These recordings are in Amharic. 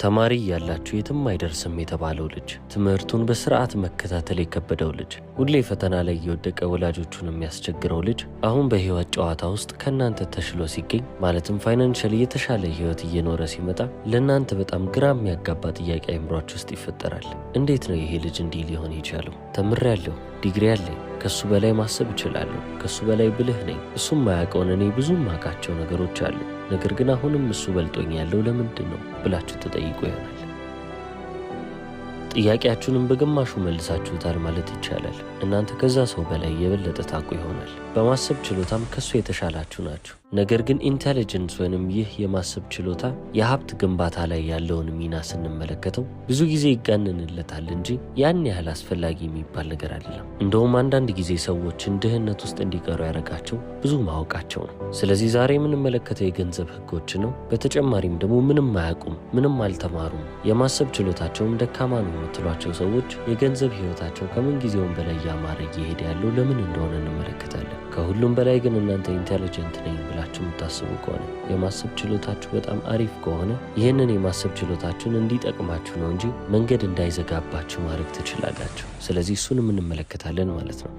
ተማሪ ያላችሁ የትም አይደርስም የተባለው ልጅ፣ ትምህርቱን በስርዓት መከታተል የከበደው ልጅ፣ ሁሌ ፈተና ላይ እየወደቀ ወላጆቹን የሚያስቸግረው ልጅ አሁን በህይወት ጨዋታ ውስጥ ከእናንተ ተሽሎ ሲገኝ ማለትም ፋይናንሻሊ የተሻለ ህይወት እየኖረ ሲመጣ ለእናንተ በጣም ግራ የሚያጋባ ጥያቄ አይምሯችሁ ውስጥ ይፈጠራል። እንዴት ነው ይሄ ልጅ እንዲህ ሊሆን የቻለው? ተምሬያለሁ፣ ዲግሪ አለኝ፣ ከሱ በላይ ማሰብ እችላለሁ፣ ከሱ በላይ ብልህ ነኝ፣ እሱም ማያውቀውን እኔ ብዙ ማውቃቸው ነገሮች አሉ፣ ነገር ግን አሁንም እሱ በልጦኝ ያለው ለምንድን ነው ብላችሁ ተጠይቁ ይሆናል። ጥያቄያችሁንም በግማሹ መልሳችሁታል ማለት ይቻላል። እናንተ ከዛ ሰው በላይ የበለጠ ታውቁ ይሆናል። በማሰብ ችሎታም ከሱ የተሻላችሁ ናችሁ። ነገር ግን ኢንተለጀንስ ወይንም ይህ የማሰብ ችሎታ የሀብት ግንባታ ላይ ያለውን ሚና ስንመለከተው ብዙ ጊዜ ይጋነንለታል እንጂ ያን ያህል አስፈላጊ የሚባል ነገር አይደለም። እንደውም አንዳንድ ጊዜ ሰዎችን ድህነት ውስጥ እንዲቀሩ ያደረጋቸው ብዙ ማወቃቸው ነው። ስለዚህ ዛሬ የምንመለከተው የገንዘብ ህጎች ነው። በተጨማሪም ደግሞ ምንም አያውቁም፣ ምንም አልተማሩም፣ የማሰብ ችሎታቸውም ደካማ ነው የምትሏቸው ሰዎች የገንዘብ ህይወታቸው ከምን ጊዜውም በላይ ያማረ እየሄደ ያለው ለምን እንደሆነ እንመለከታለን። ከሁሉም በላይ ግን እናንተ ኢንተለጀንት ነኝ ብላችሁ የምታስቡ ከሆነ የማሰብ ችሎታችሁ በጣም አሪፍ ከሆነ ይህንን የማሰብ ችሎታችሁን እንዲጠቅማችሁ ነው እንጂ መንገድ እንዳይዘጋባችሁ ማድረግ ትችላላችሁ። ስለዚህ እሱንም እንመለከታለን ማለት ነው።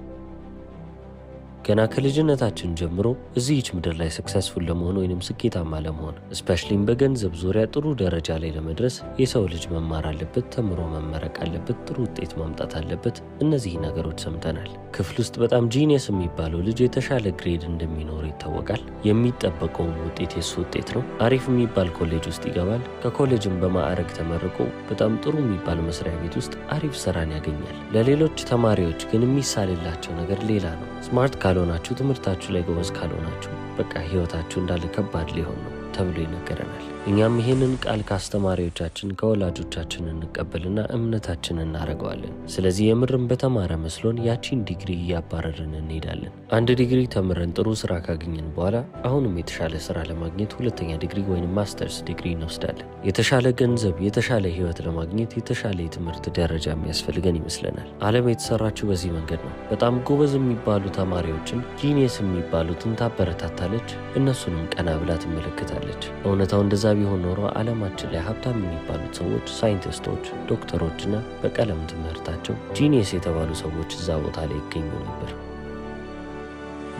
ገና ከልጅነታችን ጀምሮ እዚህች ምድር ላይ ሰክሰስፉል ለመሆን ወይንም ስኬታማ ለመሆን ስፔሻሊም በገንዘብ ዙሪያ ጥሩ ደረጃ ላይ ለመድረስ የሰው ልጅ መማር አለበት፣ ተምሮ መመረቅ አለበት፣ ጥሩ ውጤት ማምጣት አለበት። እነዚህ ነገሮች ሰምተናል። ክፍል ውስጥ በጣም ጂኒየስ የሚባለው ልጅ የተሻለ ግሬድ እንደሚኖር ይታወቃል። የሚጠበቀውም ውጤት የሱ ውጤት ነው። አሪፍ የሚባል ኮሌጅ ውስጥ ይገባል። ከኮሌጅም በማዕረግ ተመርቆ በጣም ጥሩ የሚባል መስሪያ ቤት ውስጥ አሪፍ ስራን ያገኛል። ለሌሎች ተማሪዎች ግን የሚሳልላቸው ነገር ሌላ ነው። ስማርት ካልሆናችሁ፣ ትምህርታችሁ ላይ ጎበዝ ካልሆናችሁ በቃ ህይወታችሁ እንዳለ ከባድ ሊሆን ነው ተብሎ ይነገረናል። እኛም ይህንን ቃል ከአስተማሪዎቻችን ከወላጆቻችን እንቀበልና እምነታችን እናደርገዋለን። ስለዚህ የምርም በተማረ መስሎን ያቺን ዲግሪ እያባረርን እንሄዳለን። አንድ ዲግሪ ተምረን ጥሩ ስራ ካገኘን በኋላ አሁንም የተሻለ ስራ ለማግኘት ሁለተኛ ዲግሪ ወይም ማስተርስ ዲግሪ እንወስዳለን። የተሻለ ገንዘብ፣ የተሻለ ህይወት ለማግኘት የተሻለ የትምህርት ደረጃ የሚያስፈልገን ይመስለናል። ዓለም የተሰራችው በዚህ መንገድ ነው። በጣም ጎበዝ የሚባሉ ተማሪዎችን፣ ጂኒየስ የሚባሉትን ታበረታታለች፣ እነሱንም ቀና ብላ ትመለከታለች። እውነታው እንደዛ ቢሆን ኖሮ ዓለማችን ላይ ሀብታም የሚባሉት ሰዎች ሳይንቲስቶች፣ ዶክተሮችና በቀለም ትምህርታቸው ጂኒየስ የተባሉ ሰዎች እዛ ቦታ ላይ ይገኙ ነበር።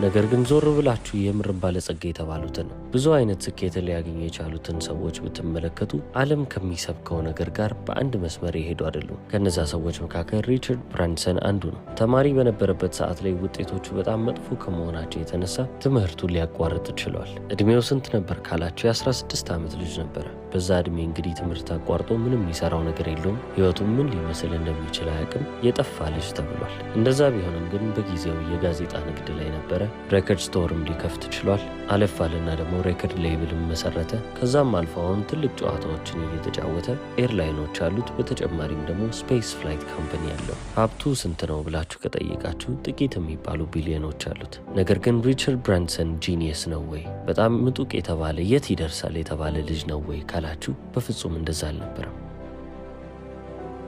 ነገር ግን ዞር ብላችሁ የምርም ባለጸጋ የተባሉትን ብዙ አይነት ስኬትን ሊያገኙ የቻሉትን ሰዎች ብትመለከቱ ዓለም ከሚሰብከው ነገር ጋር በአንድ መስመር የሄዱ አይደሉም። ከነዛ ሰዎች መካከል ሪቻርድ ብራንሰን አንዱ ነው። ተማሪ በነበረበት ሰዓት ላይ ውጤቶቹ በጣም መጥፎ ከመሆናቸው የተነሳ ትምህርቱን ሊያቋርጥ ችሏል። እድሜው ስንት ነበር ካላችሁ የ16 ዓመት ልጅ ነበረ። በዛ እድሜ እንግዲህ ትምህርት አቋርጦ ምንም የሚሰራው ነገር የለውም። ህይወቱም ምን ሊመስል እንደሚችል አያውቅም። የጠፋ ልጅ ተብሏል። እንደዛ ቢሆንም ግን በጊዜው የጋዜጣ ንግድ ላይ ነበረ። ሬከርድ ስቶርም ሊከፍት ችሏል። አለፍ አለና ደግሞ ሬከርድ ሌብልም መሰረተ። ከዛም አልፎ አሁን ትልቅ ጨዋታዎችን እየተጫወተ ኤርላይኖች አሉት። በተጨማሪም ደግሞ ስፔስ ፍላይት ካምፓኒ ያለው። ሀብቱ ስንት ነው ብላችሁ ከጠየቃችሁ ጥቂት የሚባሉ ቢሊዮኖች አሉት። ነገር ግን ሪቻርድ ብራንሰን ጂኒየስ ነው ወይ? በጣም ምጡቅ የተባለ የት ይደርሳል የተባለ ልጅ ነው ወይ ካላችሁ በፍጹም እንደዛ አልነበረም።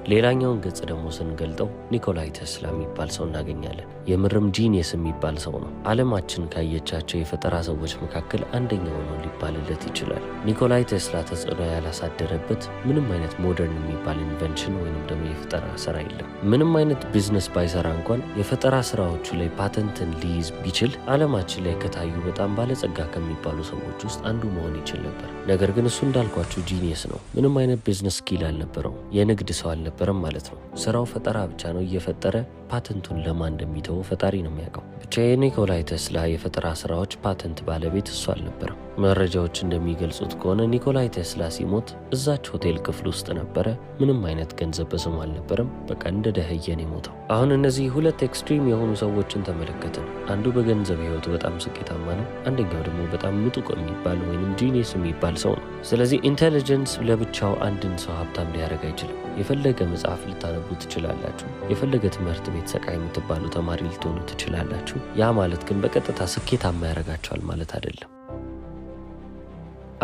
ሌላኛውን ገጽ ደግሞ ስንገልጠው ኒኮላይ ቴስላ የሚባል ሰው እናገኛለን። የምርም ጂኒየስ የሚባል ሰው ነው። ዓለማችን ካየቻቸው የፈጠራ ሰዎች መካከል አንደኛው ነው ሊባልለት ይችላል። ኒኮላይ ቴስላ ተጽዕኖ ያላሳደረበት ምንም አይነት ሞደርን የሚባል ኢንቨንሽን ወይም ደግሞ የፈጠራ ስራ የለም። ምንም አይነት ቢዝነስ ባይሰራ እንኳን የፈጠራ ስራዎቹ ላይ ፓተንትን ሊይዝ ቢችል ዓለማችን ላይ ከታዩ በጣም ባለጸጋ ከሚባሉ ሰዎች ውስጥ አንዱ መሆን ይችል ነበር። ነገር ግን እሱ እንዳልኳችሁ ጂኒየስ ነው። ምንም አይነት ቢዝነስ ስኪል አልነበረው። የንግድ ሰው አልነበረም ማለት ነው። ስራው ፈጠራ ብቻ ነው። እየፈጠረ ፓተንቱን ለማን እንደሚተው ፈጣሪ ነው የሚያውቀው። ብቻ የኒኮላይ ቴስላ የፈጠራ ስራዎች ፓተንት ባለቤት እሱ አልነበረም። መረጃዎች እንደሚገልጹት ከሆነ ኒኮላይ ቴስላ ሲሞት እዛች ሆቴል ክፍል ውስጥ ነበረ። ምንም አይነት ገንዘብ በስሙ አልነበረም። በቃ እንደ ደህየን የሞተው። አሁን እነዚህ ሁለት ኤክስትሪም የሆኑ ሰዎችን ተመለከትን። አንዱ በገንዘብ ህይወቱ በጣም ስኬታማ ነው። አንደኛው ደግሞ በጣም ምጡቅ የሚባል ወይንም ጂኒየስ የሚባል ሰው ነው። ስለዚህ ኢንቴሊጀንስ ለብቻው አንድን ሰው ሀብታም ሊያደርግ አይችልም። የፈለገ መጽሐፍ ልታነቡ ትችላላችሁ። የፈለገ ትምህርት ቤት ሰቃይ የምትባሉ ተማሪ ልትሆኑ ትችላላችሁ። ያ ማለት ግን በቀጥታ ስኬታማ ያደርጋቸዋል ማለት አይደለም።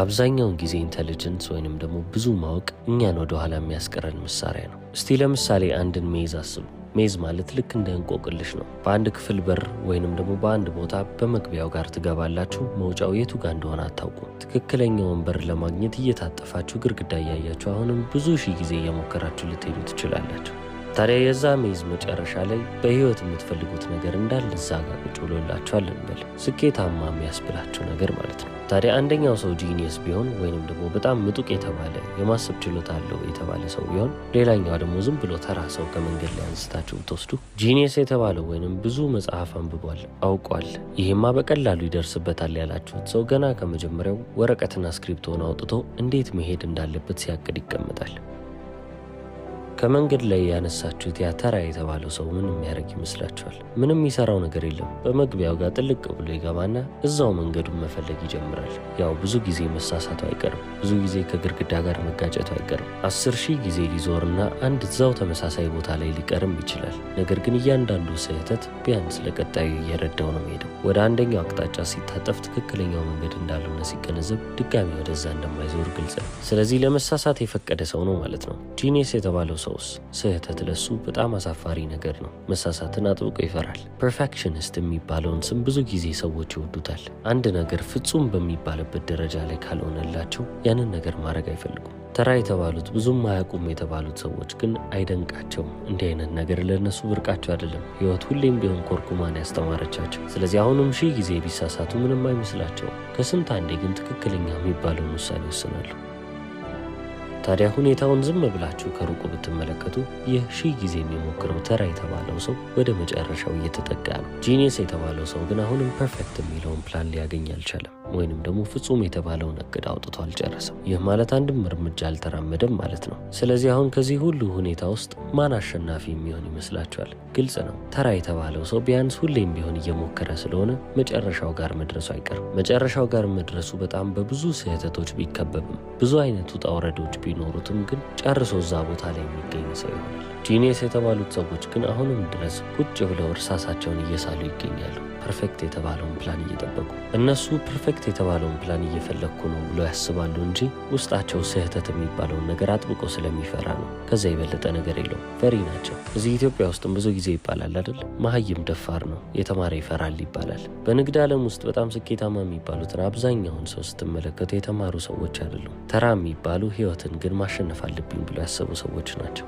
አብዛኛውን ጊዜ ኢንተለጀንስ ወይንም ደግሞ ብዙ ማወቅ እኛን ወደ ኋላ የሚያስቀረን መሳሪያ ነው። እስቲ ለምሳሌ አንድን ሜዝ አስቡ። ሜዝ ማለት ልክ እንደ እንቆቅልሽ ነው። በአንድ ክፍል በር ወይንም ደግሞ በአንድ ቦታ በመግቢያው ጋር ትገባላችሁ፣ መውጫው የቱ ጋር እንደሆነ አታውቁም። ትክክለኛውን በር ለማግኘት እየታጠፋችሁ ግድግዳ እያያችሁ አሁንም ብዙ ሺህ ጊዜ እየሞከራችሁ ልትሄዱ ትችላላችሁ። ታዲያ የዛ ሜዝ መጨረሻ ላይ በህይወት የምትፈልጉት ነገር እንዳለ እዛ ጋር ቁጭ ብሎላችኋል እንበል። ስኬታማ የሚያስብላችሁ ነገር ማለት ነው። ታዲያ አንደኛው ሰው ጂኒየስ ቢሆን ወይንም ደግሞ በጣም ምጡቅ የተባለ የማሰብ ችሎታ አለው የተባለ ሰው ቢሆን፣ ሌላኛው ደግሞ ዝም ብሎ ተራ ሰው ከመንገድ ላይ አንስታችሁ ብትወስዱ ጂኒየስ የተባለው ወይንም ብዙ መጽሐፍ አንብቧል፣ አውቋል፣ ይሄማ በቀላሉ ይደርስበታል ያላችሁት ሰው ገና ከመጀመሪያው ወረቀትና ስክሪፕቶን አውጥቶ እንዴት መሄድ እንዳለበት ሲያቅድ ይቀመጣል። ከመንገድ ላይ ያነሳችሁት ያ ተራ የተባለው ሰው ምን የሚያደርግ ይመስላችኋል? ምንም የሚሰራው ነገር የለም። በመግቢያው ጋር ጥልቅ ብሎ ይገባና እዛው መንገዱን መፈለግ ይጀምራል። ያው ብዙ ጊዜ መሳሳቱ አይቀርም፣ ብዙ ጊዜ ከግድግዳ ጋር መጋጨቱ አይቀርም። 10,000 ጊዜ ሊዞርና አንድ እዛው ተመሳሳይ ቦታ ላይ ሊቀርም ይችላል። ነገር ግን እያንዳንዱ ስህተት ቢያንስ ለቀጣዩ እየረዳው ነው የሚሄደው። ወደ አንደኛው አቅጣጫ ሲታጠፍ ትክክለኛው መንገድ እንዳልሆነ ሲገነዘብ ድጋሚ ወደዛ እንደማይዞር ግልጽ ነው። ስለዚህ ለመሳሳት የፈቀደ ሰው ነው ማለት ነው። ጂኒየስ የተባለው ሰው ስህተት ለሱ በጣም አሳፋሪ ነገር ነው። መሳሳትን አጥብቆ ይፈራል። ፐርፌክሽኒስት የሚባለውን ስም ብዙ ጊዜ ሰዎች ይወዱታል። አንድ ነገር ፍጹም በሚባልበት ደረጃ ላይ ካልሆነላቸው ያንን ነገር ማድረግ አይፈልጉም። ተራ የተባሉት ብዙም አያውቁም የተባሉት ሰዎች ግን አይደንቃቸውም። እንዲህ አይነት ነገር ለእነሱ ብርቃቸው አይደለም። ህይወት ሁሌም ቢሆን ኮርኩማን ያስተማረቻቸው። ስለዚህ አሁንም 1000 ጊዜ ቢሳሳቱ ምንም አይመስላቸውም። ከስንት አንዴ ግን ትክክለኛ የሚባለውን ውሳኔ ይወስናሉ። ታዲያ ሁኔታውን ዝም ብላችሁ ከሩቁ ብትመለከቱ ይህ 1000 ጊዜ የሚሞክረው ተራ የተባለው ሰው ወደ መጨረሻው እየተጠጋ ነው። ጂኒየስ የተባለው ሰው ግን አሁንም ፐርፌክት የሚለውን ፕላን ሊያገኝ አልቻለም፣ ወይንም ደግሞ ፍጹም የተባለውን እቅድ አውጥቶ አልጨረሰም። ይህ ማለት አንድም እርምጃ አልተራመደም ማለት ነው። ስለዚህ አሁን ከዚህ ሁሉ ሁኔታ ውስጥ ማን አሸናፊ የሚሆን ይመስላችኋል? ግልጽ ነው። ተራ የተባለው ሰው ቢያንስ ሁሌም ቢሆን እየሞከረ ስለሆነ መጨረሻው ጋር መድረሱ አይቀርም። መጨረሻው ጋር መድረሱ በጣም በብዙ ስህተቶች ቢከበብም ብዙ አይነት ውጣ ውረዶች ቢኖሩትም ግን ጨርሶ እዛ ቦታ ላይ የሚገኝ ሰው ይሆናል። ጂኒየስ የተባሉት ሰዎች ግን አሁንም ድረስ ቁጭ ብለው እርሳሳቸውን እየሳሉ ይገኛሉ፣ ፐርፌክት የተባለውን ፕላን እየጠበቁ። እነሱ ፐርፌክት የተባለውን ፕላን እየፈለግኩ ነው ብሎ ያስባሉ እንጂ ውስጣቸው ስህተት የሚባለውን ነገር አጥብቆ ስለሚፈራ ነው። ከዛ የበለጠ ነገር የለውም። ፈሪ ናቸው። እዚህ ኢትዮጵያ ውስጥም ብዙ ጊዜ ይባላል አይደል? መሀይም ደፋር ነው፣ የተማረ ይፈራል ይባላል። በንግድ ዓለም ውስጥ በጣም ስኬታማ የሚባሉትን አብዛኛውን ሰው ስትመለከቱ የተማሩ ሰዎች አይደሉም። ተራ የሚባሉ ህይወትን ግን ማሸነፍ አለብኝ ብሎ ያሰቡ ሰዎች ናቸው።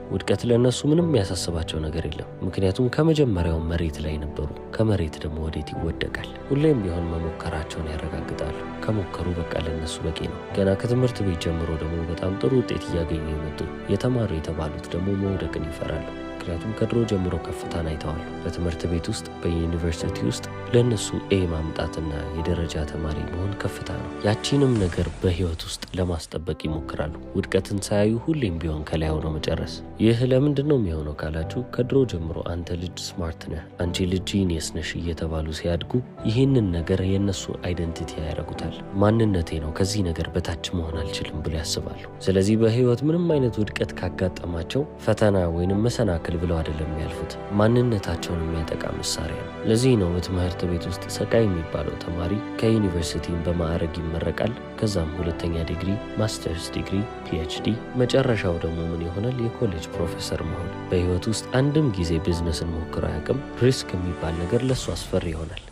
ውድቀት ለእነሱ ምንም ያሳስባቸው ነገር የለም። ምክንያቱም ከመጀመሪያው መሬት ላይ ነበሩ። ከመሬት ደግሞ ወዴት ይወደቃል? ሁሌም ቢሆን መሞከራቸውን ያረጋግጣሉ። ከሞከሩ በቃ ለእነሱ በቂ ነው። ገና ከትምህርት ቤት ጀምሮ ደግሞ በጣም ጥሩ ውጤት እያገኙ የመጡ የተማሩ የተባሉት ደግሞ መውደቅን ይፈራሉ። ምክንያቱም ከድሮ ጀምሮ ከፍታን አይተዋል። በትምህርት ቤት ውስጥ በዩኒቨርሲቲ ውስጥ ለእነሱ ኤ ማምጣትና የደረጃ ተማሪ መሆን ከፍታ ነው። ያቺንም ነገር በህይወት ውስጥ ለማስጠበቅ ይሞክራሉ። ውድቀትን ሳያዩ ሁሌም ቢሆን ከላይ ሆነው መጨረስ። ይህ ለምንድን ነው የሚሆነው ካላችሁ፣ ከድሮ ጀምሮ አንተ ልጅ ስማርት ነህ፣ አንቺ ልጅ ጂኒየስ ነሽ እየተባሉ ሲያድጉ ይህንን ነገር የእነሱ አይደንቲቲ ያደርጉታል። ማንነቴ ነው፣ ከዚህ ነገር በታች መሆን አልችልም ብሎ ያስባሉ። ስለዚህ በህይወት ምንም አይነት ውድቀት ካጋጠማቸው ፈተና ወይንም መሰናክል ብለው አይደለም የሚያልፉት፣ ማንነታቸውን የሚያጠቃ መሳሪያ ነው። ለዚህ ነው በትምህርት ቤት ውስጥ ሰቃይ የሚባለው ተማሪ ከዩኒቨርሲቲ በማዕረግ ይመረቃል። ከዛም ሁለተኛ ዲግሪ፣ ማስተርስ ዲግሪ፣ ፒኤችዲ፣ መጨረሻው ደግሞ ምን ይሆናል? የኮሌጅ ፕሮፌሰር መሆን። በህይወት ውስጥ አንድም ጊዜ ቢዝነስን ሞክሮ አያውቅም። ሪስክ የሚባል ነገር ለሱ አስፈሪ ይሆናል።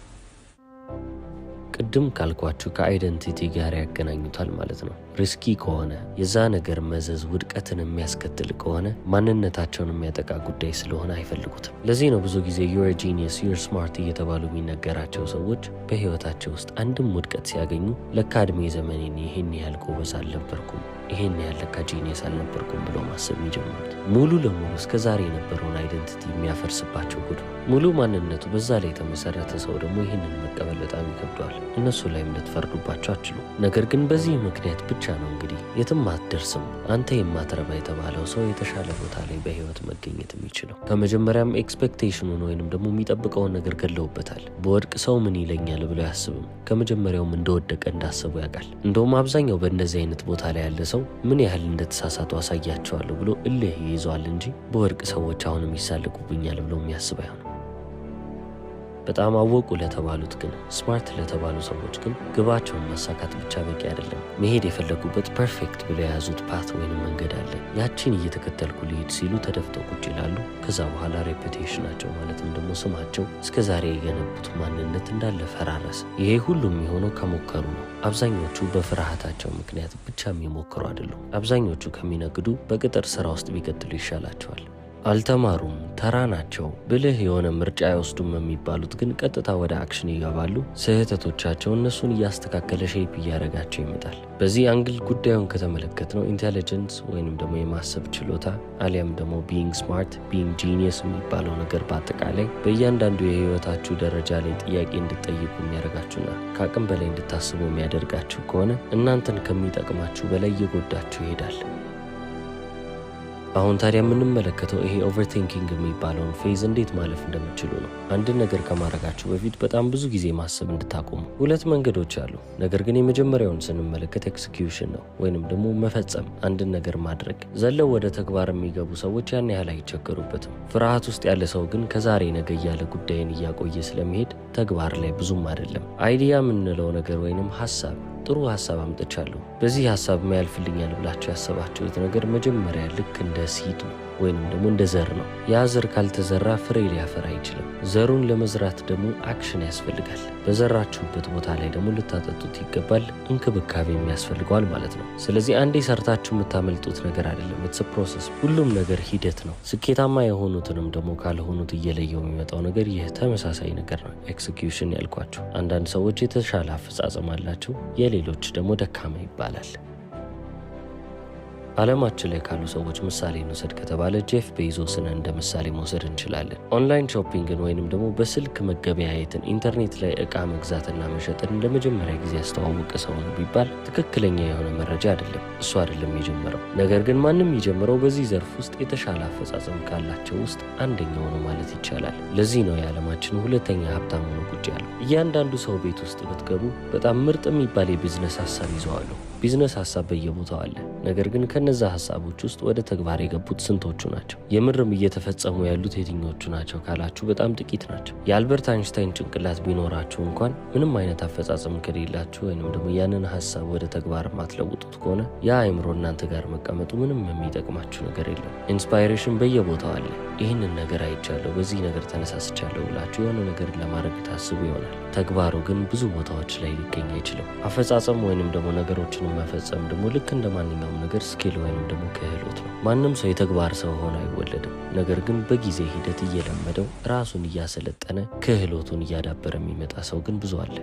ቅድም ካልኳችሁ ከአይደንቲቲ ጋር ያገናኙታል ማለት ነው። ሪስኪ ከሆነ የዛ ነገር መዘዝ ውድቀትን የሚያስከትል ከሆነ ማንነታቸውን የሚያጠቃ ጉዳይ ስለሆነ አይፈልጉትም። ለዚህ ነው ብዙ ጊዜ ዩር ጂኒየስ ዩር ስማርት እየተባሉ የሚነገራቸው ሰዎች በህይወታቸው ውስጥ አንድም ውድቀት ሲያገኙ ለካ እድሜ ዘመኔን ይሄን ያህል ጎበዝ አልነበርኩም፣ ይሄን ያህል ለካ ጂኒየስ አልነበርኩም ብሎ ማሰብ የሚጀምሩት ሙሉ ለሙሉ እስከዛሬ የነበረውን አይደንቲቲ የሚያፈርስባቸው ጉድ ነው። ሙሉ ማንነቱ በዛ ላይ የተመሰረተ ሰው ደግሞ ይህንን መቀበል በጣም ይከብደዋል። እነሱ ላይም ልትፈርዱባቸው አትችሉ። ነገር ግን በዚህ ምክንያት ብቻ ነው እንግዲህ የትም አትደርስም አንተ የማትረባ የተባለው ሰው የተሻለ ቦታ ላይ በህይወት መገኘት የሚችለው። ከመጀመሪያም ኤክስፔክቴሽኑን ወይንም ደግሞ የሚጠብቀውን ነገር ገለውበታል። በወድቅ ሰው ምን ይለኛል ብሎ አያስብም። ከመጀመሪያውም እንደወደቀ እንዳሰቡ ያውቃል። እንደውም አብዛኛው በእንደዚህ አይነት ቦታ ላይ ያለ ሰው ምን ያህል እንደተሳሳቱ አሳያቸዋለሁ ብሎ እልህ ይይዘዋል እንጂ በወድቅ ሰዎች አሁንም ይሳልቁብኛል ብሎ የሚያስብ አይሆንም። በጣም አወቁ ለተባሉት ግን ስማርት ለተባሉ ሰዎች ግን ግባቸውን ማሳካት ብቻ በቂ አይደለም። መሄድ የፈለጉበት ፐርፌክት ብለው የያዙት ፓት ወይንም መንገድ አለ። ያቺን እየተከተልኩ ልሄድ ሲሉ ተደፍተው ቁጭ ይላሉ። ከዛ በኋላ ሬፑቴሽናቸው ማለትም ደግሞ ስማቸው እስከዛሬ የገነቡት ማንነት እንዳለ ፈራረሰ። ይሄ ሁሉም የሆነው ከሞከሩ ነው። አብዛኞቹ በፍርሃታቸው ምክንያት ብቻ የሚሞክሩ አይደሉም። አብዛኞቹ ከሚነግዱ በቅጥር ስራ ውስጥ ቢቀጥሉ ይሻላቸዋል። አልተማሩም፣ ተራ ናቸው፣ ብልህ የሆነ ምርጫ አይወስዱም የሚባሉት ግን ቀጥታ ወደ አክሽን ይገባሉ። ስህተቶቻቸው እነሱን እያስተካከለ ሼፕ እያደረጋቸው ይመጣል። በዚህ አንግል ጉዳዩን ከተመለከትነው ኢንቴሊጀንስ ወይንም ደግሞ የማሰብ ችሎታ አሊያም ደግሞ ቢይንግ ስማርት ቢይንግ ጂኒየስ የሚባለው ነገር በአጠቃላይ በእያንዳንዱ የህይወታችሁ ደረጃ ላይ ጥያቄ እንድትጠይቁ የሚያደርጋችሁና ከአቅም በላይ እንድታስቡ የሚያደርጋችሁ ከሆነ እናንተን ከሚጠቅማችሁ በላይ እየጎዳችሁ ይሄዳል። አሁን ታዲያ የምንመለከተው ይሄ ኦቨርቲንኪንግ የሚባለውን ፌዝ እንዴት ማለፍ እንደምትችሉ ነው። አንድን ነገር ከማድረጋችሁ በፊት በጣም ብዙ ጊዜ ማሰብ እንድታቆሙ 2 መንገዶች አሉ። ነገር ግን የመጀመሪያውን ስንመለከት ኤክስኪዩሽን ነው ወይንም ደግሞ መፈጸም፣ አንድን ነገር ማድረግ። ዘለው ወደ ተግባር የሚገቡ ሰዎች ያን ያህል አይቸገሩበትም። ፍርሃት ውስጥ ያለ ሰው ግን ከዛሬ ነገ እያለ ጉዳይን እያቆየ ስለሚሄድ ተግባር ላይ ብዙም አይደለም። አይዲያ የምንለው ነገር ወይንም ሀሳብ ጥሩ ሀሳብ አምጥቻለሁ፣ በዚህ ሀሳብ ያልፍልኛል ብላችሁ ያሰባችሁት ነገር መጀመሪያ ልክ እንደ ሲድ ነው ወይንም ደግሞ እንደ ዘር ነው። ያ ዘር ካልተዘራ ፍሬ ሊያፈራ አይችልም። ዘሩን ለመዝራት ደግሞ አክሽን ያስፈልጋል። በዘራችሁበት ቦታ ላይ ደግሞ ልታጠጡት ይገባል፣ እንክብካቤም ያስፈልገዋል ማለት ነው። ስለዚህ አንዴ ሰርታችሁ የምታመልጡት ነገር አይደለም። ኢትስ ፕሮሰስ። ሁሉም ነገር ሂደት ነው። ስኬታማ የሆኑትንም ደግሞ ካልሆኑት እየለየው የሚመጣው ነገር ይህ ተመሳሳይ ነገር ነው፣ ኤክስኪዩሽን ያልኳቸው። አንዳንድ ሰዎች የተሻለ አፈጻጸም አላቸው፣ የሌሎች ደግሞ ደካማ ይባላል። ዓለማችን ላይ ካሉ ሰዎች ምሳሌ እንውሰድ ከተባለ ጄፍ ቤዞስን እንደ ምሳሌ መውሰድ እንችላለን። ኦንላይን ሾፒንግን ወይንም ደግሞ በስልክ መገበያየትን፣ ኢንተርኔት ላይ ዕቃ መግዛትና መሸጥን ለመጀመሪያ ጊዜ ያስተዋወቀ ሰው ነው ቢባል ትክክለኛ የሆነ መረጃ አይደለም። እሱ አይደለም የጀመረው። ነገር ግን ማንም የጀመረው በዚህ ዘርፍ ውስጥ የተሻለ አፈጻጸም ካላቸው ውስጥ አንደኛው ነው ማለት ይቻላል። ለዚህ ነው የዓለማችን 2ኛ ሀብታም ሆኖ ቁጭ ያለው። እያንዳንዱ ሰው ቤት ውስጥ ብትገቡ በጣም ምርጥ የሚባል የቢዝነስ ሀሳብ ይዘዋሉ። ቢዝነስ ሀሳብ በየቦታው አለ። ነገር ግን ከነዛ ሀሳቦች ውስጥ ወደ ተግባር የገቡት ስንቶቹ ናቸው? የምርም እየተፈጸሙ ያሉት የትኞቹ ናቸው ካላችሁ በጣም ጥቂት ናቸው። የአልበርት አይንስታይን ጭንቅላት ቢኖራችሁ እንኳን ምንም አይነት አፈጻጸም ከሌላችሁ ወይንም ደግሞ ያንን ሀሳብ ወደ ተግባር ማትለውጡት ከሆነ ያ አእምሮ እናንተ ጋር መቀመጡ ምንም የሚጠቅማችሁ ነገር የለም። ኢንስፓይሬሽን በየቦታው አለ። ይህንን ነገር አይቻለሁ፣ በዚህ ነገር ተነሳስቻለሁ ብላችሁ የሆነ ነገር ለማድረግ ታስቡ ይሆናል። ተግባሩ ግን ብዙ ቦታዎች ላይ ሊገኝ አይችልም። አፈጻጸም ወይንም ደግሞ ነገሮችን መፈጸም ደግሞ ልክ እንደ ማንኛውም ነገር ስኪል ወይንም ደግሞ ክህሎት ነው። ማንም ሰው የተግባር ሰው ሆኖ አይወለድም። ነገር ግን በጊዜ ሂደት እየለመደው ራሱን እያሰለጠነ ክህሎቱን እያዳበረ የሚመጣ ሰው ግን ብዙ አለ።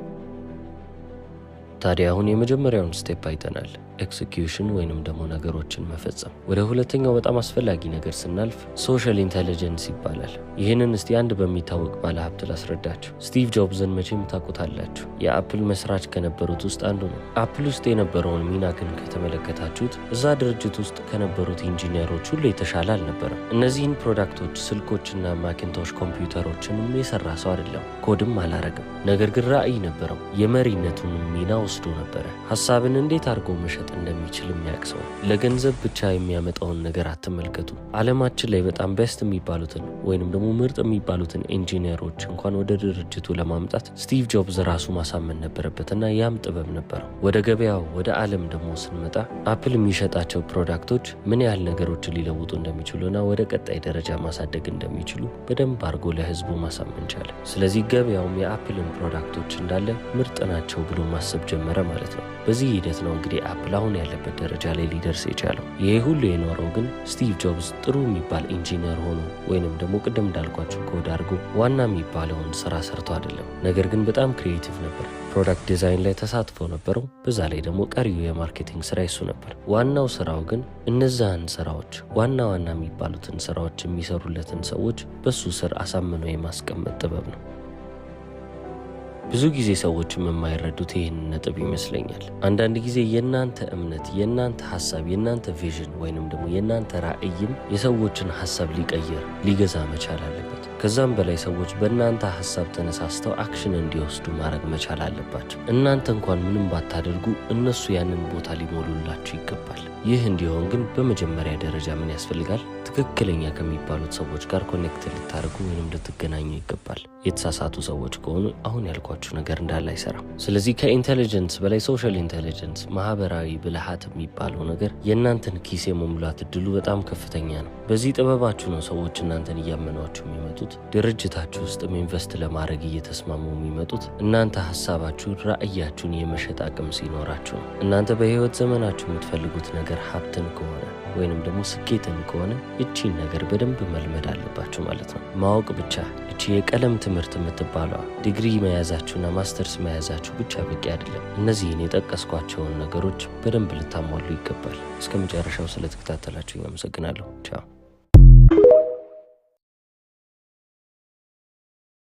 ታዲያ አሁን የመጀመሪያውን ስቴፕ አይተናል፣ ኤክስኪዩሽን ወይንም ደግሞ ነገሮችን መፈጸም። ወደ 2ኛው በጣም አስፈላጊ ነገር ስናልፍ ሶሻል ኢንተለጀንስ ይባላል። ይህንን እስቲ አንድ በሚታወቅ ባለሀብት ላስረዳችሁ። ስቲቭ ጆብዝን መቼም ታውቁታላችሁ። የአፕል መስራች ከነበሩት ውስጥ አንዱ ነው። አፕል ውስጥ የነበረውን ሚና ግን ከተመለከታችሁት እዛ ድርጅት ውስጥ ከነበሩት ኢንጂነሮች ሁሉ የተሻለ አልነበረም። እነዚህን ፕሮዳክቶች፣ ስልኮችና ማኪንቶሽ ኮምፒውተሮችንም የሰራ ሰው አይደለም፣ ኮድም አላረግም። ነገር ግን ራዕይ ነበረው። የመሪነቱን ሚና ወስዶ ነበረ። ሀሳብን እንዴት አድርጎ መሸጥ እንደሚችል የሚያውቅ ሰው። ለገንዘብ ብቻ የሚያመጣውን ነገር አትመልከቱ። ዓለማችን ላይ በጣም ቤስት የሚባሉትን ወይንም ደግሞ ምርጥ የሚባሉትን ኢንጂነሮች እንኳን ወደ ድርጅቱ ለማምጣት ስቲቭ ጆብዝ ራሱ ማሳመን ነበረበትና ያም ጥበብ ነበረው። ወደ ገበያው ወደ ዓለም ደግሞ ስንመጣ አፕል የሚሸጣቸው ፕሮዳክቶች ምን ያህል ነገሮችን ሊለውጡ እንደሚችሉና ወደ ቀጣይ ደረጃ ማሳደግ እንደሚችሉ በደንብ አድርጎ ለህዝቡ ማሳመን ቻለ። ስለዚህ ገበያውም የአፕልን ፕሮዳክቶች እንዳለ ምርጥ ናቸው ብሎ ማሰብ ጀመረ ማለት ነው። በዚህ ሂደት ነው እንግዲህ አፕል አሁን ያለበት ደረጃ ላይ ሊደርስ የቻለው። ይሄ ሁሉ የኖረው ግን ስቲቭ ጆብዝ ጥሩ የሚባል ኢንጂነር ሆኖ ወይንም ደግሞ ቅድም እንዳልኳችሁ ኮድ አድርጎ ዋና የሚባለውን ስራ ሰርቶ አይደለም። ነገር ግን በጣም ክሪኤቲቭ ነበር። ፕሮዳክት ዲዛይን ላይ ተሳትፎ ነበረው። በዛ ላይ ደግሞ ቀሪው የማርኬቲንግ ስራ ይሱ ነበር። ዋናው ስራው ግን እነዛን ስራዎች ዋና የሚባሉትን ስራዎች የሚሰሩለትን ሰዎች በሱ ስር አሳምኖ የማስቀመጥ ጥበብ ነው። ብዙ ጊዜ ሰዎችም የማይረዱት ይህንን ነጥብ ይመስለኛል። አንዳንድ ጊዜ የእናንተ እምነት፣ የእናንተ ሀሳብ፣ የእናንተ ቪዥን ወይንም ደግሞ የእናንተ ራዕይም የሰዎችን ሀሳብ ሊቀይር ሊገዛ መቻል አለበት። ከዛም በላይ ሰዎች በእናንተ ሐሳብ ተነሳስተው አክሽን እንዲወስዱ ማድረግ መቻል አለባቸው። እናንተ እንኳን ምንም ባታደርጉ እነሱ ያንን ቦታ ሊሞሉላችሁ ይገባል። ይህ እንዲሆን ግን በመጀመሪያ ደረጃ ምን ያስፈልጋል? ትክክለኛ ከሚባሉት ሰዎች ጋር ኮኔክት ልታደርጉ ወይንም ልትገናኙ ይገባል። የተሳሳቱ ሰዎች ከሆኑ አሁን ያልኳችሁ ነገር እንዳለ አይሰራም። ስለዚህ ከኢንቴሊጀንስ በላይ ሶሻል ኢንቴሊጀንስ፣ ማህበራዊ ብልሃት የሚባለው ነገር የእናንተን ኪስ የመሙላት እድሉ በጣም ከፍተኛ ነው። በዚህ ጥበባችሁ ነው ሰዎች እናንተን እያመኗችሁ የሚመጡት፣ ድርጅታችሁ ውስጥም ኢንቨስት ለማድረግ እየተስማሙ የሚመጡት እናንተ ሀሳባችሁን፣ ራዕያችሁን የመሸጥ አቅም ሲኖራችሁ ነው። እናንተ በህይወት ዘመናችሁ የምትፈልጉት ነገር ሀብትን ከሆነ ወይንም ደግሞ ስኬትን ከሆነ እቺን ነገር በደንብ መልመድ አለባችሁ ማለት ነው። ማወቅ ብቻ እቺ የቀለም ትምህርት የምትባለዋ ዲግሪ መያዛችሁና ማስተርስ መያዛችሁ ብቻ በቂ አይደለም። እነዚህን የጠቀስኳቸውን ነገሮች በደንብ ልታሟሉ ይገባል። እስከ መጨረሻው ስለተከታተላችሁ አመሰግናለሁ። ቻው።